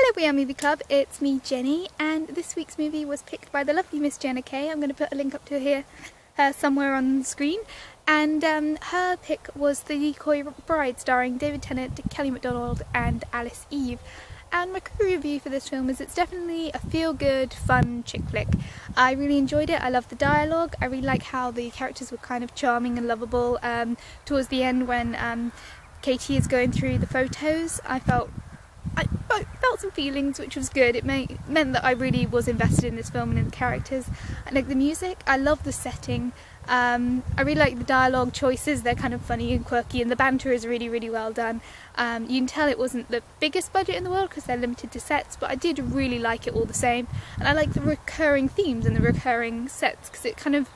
Hello We Are Movie Club, it's me Jenny, and this week's movie was picked by the lovely Miss Jena K. I'm going to put a link up to her somewhere on the screen. And her pick was The Decoy Bride, starring David Tennant, Kelly MacDonald and Alice Eve. And my quick review for this film is it's definitely a feel-good, fun chick flick. I really enjoyed it. I loved the dialogue. I really like how the characters were kind of charming and lovable. Towards the end when Katie is going through the photos, I felt some feelings, which was good. It meant that I really was invested in this film and in the characters. I like the music, I love the setting, I really like the dialogue choices. They're kind of funny and quirky, and the banter is really, really well done. You can tell it wasn't the biggest budget in the world because they're limited to sets, but I did really like it all the same. And I like the recurring themes and the recurring sets because it kind of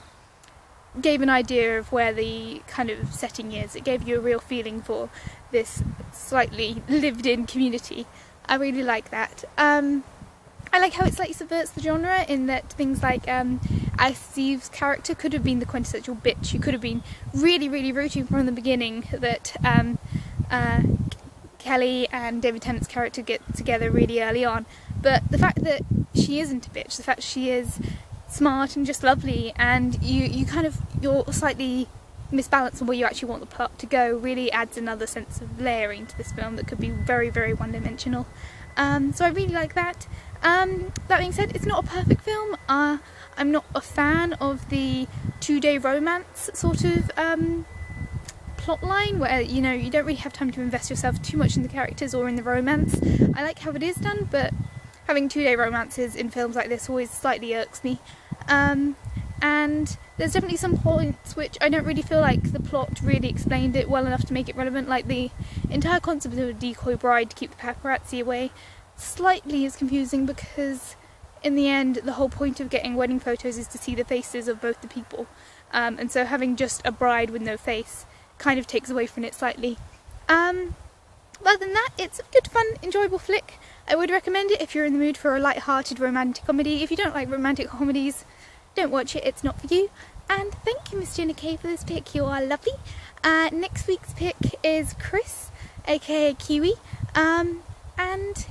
gave an idea of where the kind of setting is. It gave you a real feeling for this slightly lived-in community. I really like that. I like how it slightly subverts the genre in that things like Alice Eve's character could have been the quintessential bitch. You could have been really, really rooting from the beginning that Kelly and David Tennant's character get together really early on. But the fact that she isn't a bitch, the fact she is smart and just lovely, and you're slightly misbalanced on where you actually want the plot to go, really adds another sense of layering to this film that could be very, very one-dimensional. So I really like that. That being said, it's not a perfect film. I'm not a fan of the two-day romance sort of plot line where, you know, you don't really have time to invest yourself too much in the characters or in the romance. I like how it is done, but having two-day romances in films like this always slightly irks me. And there's definitely some points which I don't really feel like the plot really explained it well enough to make it relevant, like the entire concept of a decoy bride to keep the paparazzi away. Slightly is confusing because in the end the whole point of getting wedding photos is to see the faces of both the people, and so having just a bride with no face kind of takes away from it slightly. But other than that, it's a good, fun, enjoyable flick. I would recommend it if you're in the mood for a light-hearted romantic comedy. If you don't like romantic comedies, don't watch it, it's not for you. And thank you, Miss Jena K, for this pick, you are lovely. Next week's pick is Chris, aka Kiwi, and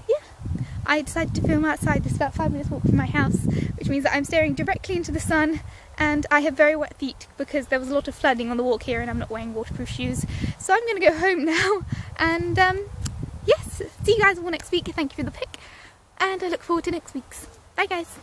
yeah, I decided to film outside. This is about 5 minutes walk from my house, which means that I'm staring directly into the sun, and I have very wet feet because there was a lot of flooding on the walk here and I'm not wearing waterproof shoes. So I'm going to go home now, and yes, see you guys all next week. Thank you for the pick, and I look forward to next week's. Bye guys.